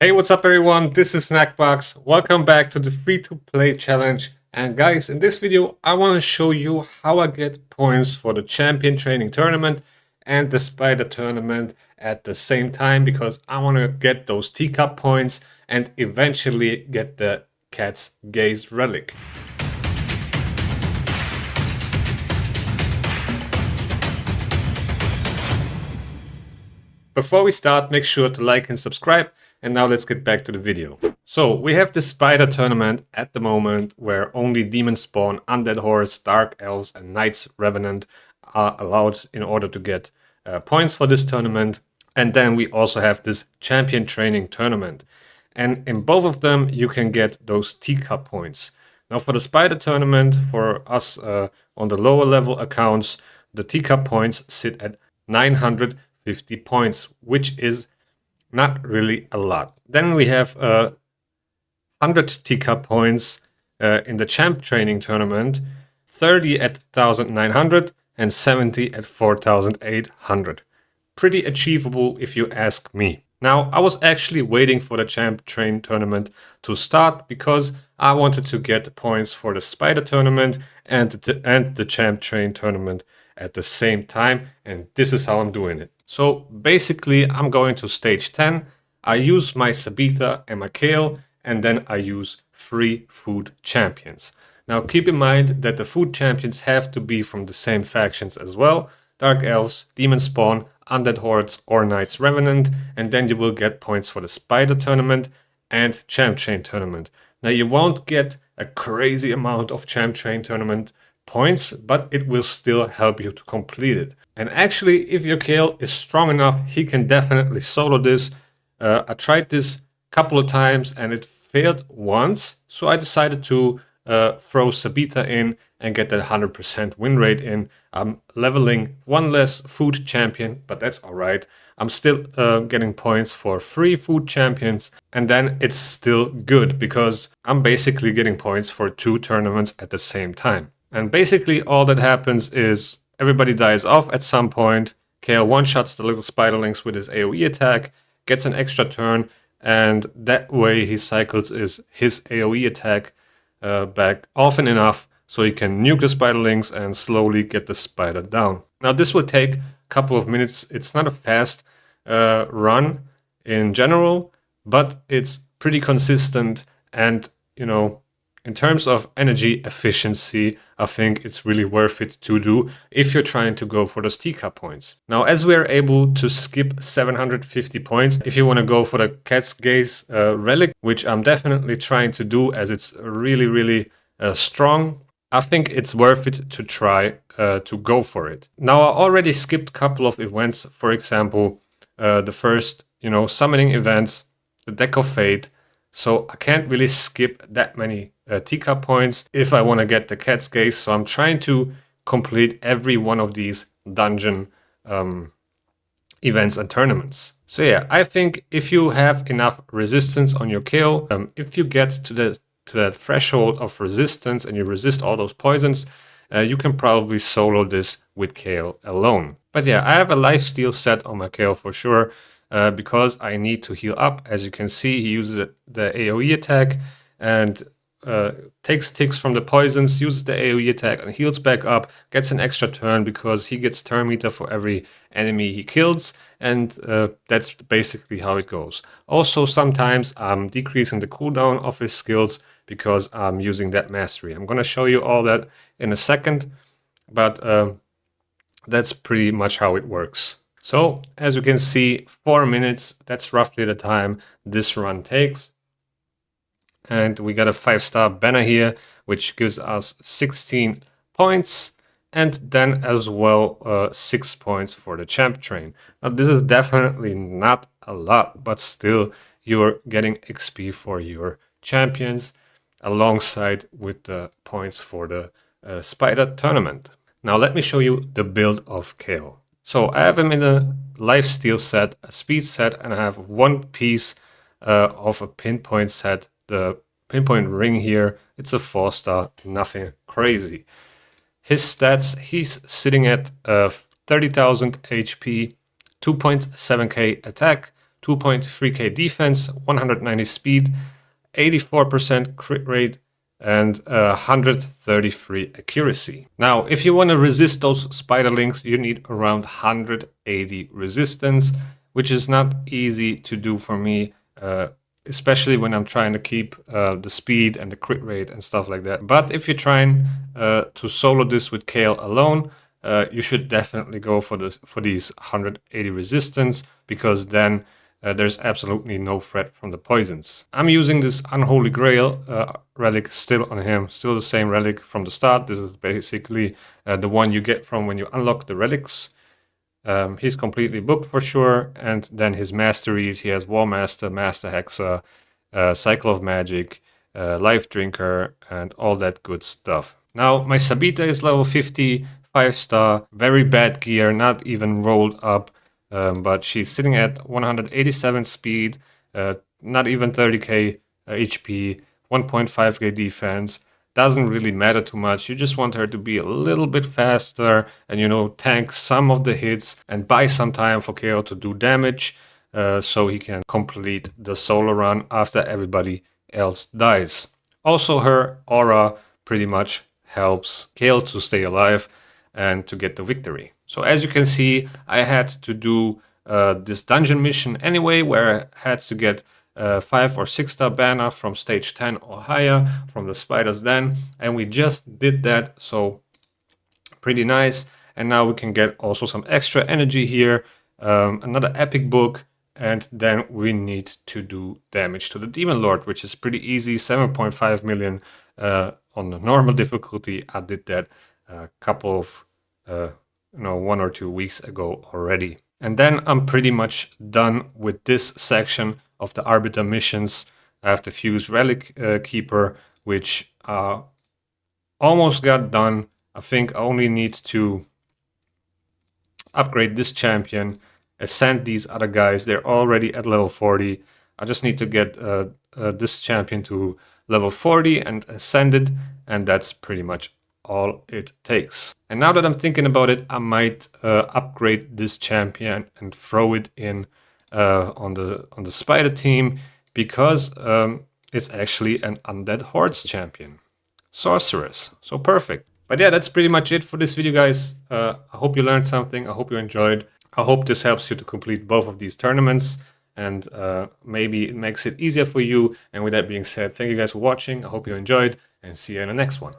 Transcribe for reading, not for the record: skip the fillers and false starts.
Hey, what's up everyone? This is Snackbox. Welcome back to the free-to-play challenge. And guys, in this video, I want to show you how I get points for the champion training tournament and the spider tournament at the same time because I want to get those teacup points and eventually get the cat's gaze relic. Before we start, make sure to like and subscribe. And now let's get back to the video. So we have the spider tournament at the moment where only demon spawn, undead hordes, dark elves and knights revenant are allowed in order to get points for this tournament. And then we also have this champion training tournament. And in both of them you can get those teacup points. Now for the spider tournament, for us on the lower level accounts, the teacup points sit at 950 points, which is not really a lot. Then we have 100 teacup points in the champ training tournament, 30 at 1900 and 70 at 4800. Pretty achievable if you ask me. Now, I was actually waiting for the champ train tournament to start because I wanted to get points for the spider tournament and the champ train tournament at the same time, and this is how I'm doing it. So basically I'm going to stage 10, I use my Sabitha and my Kale, and then I use free food champions. Now keep in mind that the food champions have to be from the same factions as well, Dark Elves, Demon Spawn, Undead Hordes or Knights Revenant, and then you will get points for the Spider Tournament and Champ Train Tournament. Now you won't get a crazy amount of Champ Train Tournament points, but it will still help you to complete it. And actually, if your Kale is strong enough, he can definitely solo this. I tried this a couple of times and it failed once, so I decided to throw Sabitha in and get that 100% win rate in. I'm leveling one less food champion, but that's alright. I'm still getting points for free food champions, and then it's still good because I'm basically getting points for 2 tournaments at the same time. And basically all that happens is everybody dies off at some point. Kale one-shots the little spiderlings with his AoE attack, gets an extra turn, and that way he cycles his AoE attack back often enough so he can nuke the spiderlings and slowly get the spider down. Now this will take a couple of minutes. It's not a fast run in general, but it's pretty consistent, and you know, in terms of energy efficiency, I think it's really worth it to do if you're trying to go for those teacup points. Now, as we're able to skip 750 points, if you want to go for the Cat's Gaze relic, which I'm definitely trying to do as it's really strong, I think it's worth it to try to go for it. Now, I already skipped a couple of events, for example, the first, summoning events, the Deck of Fate, so I can't really skip that many teacup points if I want to get the Cat's Gaze. So I'm trying to complete every one of these dungeon events and tournaments. So yeah, I think if you have enough resistance on your Kale, if you get to that threshold of resistance and you resist all those poisons, you can probably solo this with Kale alone. But yeah, I have a lifesteal set on my Kale for sure. Because I need to heal up. As you can see, he uses the AoE attack and takes ticks from the poisons, uses the AoE attack and heals back up, gets an extra turn because he gets turn meter for every enemy he kills, and that's basically how it goes. Also, sometimes I'm decreasing the cooldown of his skills because I'm using that mastery. I'm going to show you all that in a second, but that's pretty much how it works. So, as you can see, 4 minutes, that's roughly the time this run takes. And we got a 5-star banner here, which gives us 16 points. And then as well, 6 points for the champ train. Now, this is definitely not a lot, but still, you're getting XP for your champions alongside with the points for the spider tournament. Now, let me show you the build of Kale. So I have him in a lifesteal set, a speed set, and I have one piece of a pinpoint set. The pinpoint ring here, it's a 4-star, nothing crazy. His stats, he's sitting at 30,000 HP, 2.7k attack, 2.3k defense, 190 speed, 84% crit rate, and 133 accuracy. Now, if you want to resist those spiderlings, you need around 180 resistance, which is not easy to do for me, especially when I'm trying to keep the speed and the crit rate and stuff like that. But if you're trying to solo this with Kale alone, you should definitely go for these 180 resistance, because then there's absolutely no threat from the poisons. I'm using this Unholy Grail relic still on him, still the same relic from the start. This is basically the one you get from when you unlock the relics. He's completely booked for sure, and then his masteries, he has War Master, Master Hexer, Cycle of Magic, Life Drinker, and all that good stuff. Now, my Sabita is level 50, 5-star, very bad gear, not even rolled up. But she's sitting at 187 speed, not even 30k HP, 1.5k defense. Doesn't really matter too much. You just want her to be a little bit faster and, you know, tank some of the hits and buy some time for KO to do damage, so he can complete the solo run after everybody else dies. Also, her aura pretty much helps Kale to stay alive and to get the victory. So as you can see, I had to do this dungeon mission anyway, where I had to get 5 or 6-star banner from stage 10 or higher from the Spider's Den, and we just did that, so pretty nice. And now we can get also some extra energy here, another epic book, and then we need to do damage to the Demon Lord, which is pretty easy, 7.5 million on the normal difficulty. I did that a couple of 1 or 2 weeks ago already. And then I'm pretty much done with this section of the Arbiter missions. I have to fuse Relic Keeper, which almost got done. I think I only need to upgrade this champion, ascend these other guys. They're already at level 40. I just need to get this champion to level 40 and ascend it, and that's pretty much all it takes. And now that I'm thinking about it, I might upgrade this champion and throw it in on the Spider team, because it's actually an Undead Hordes champion. Sorceress. So perfect. But yeah, that's pretty much it for this video, guys. I hope you learned something. I hope you enjoyed. I hope this helps you to complete both of these tournaments, and maybe it makes it easier for you. And with that being said, thank you guys for watching. I hope you enjoyed, and see you in the next one.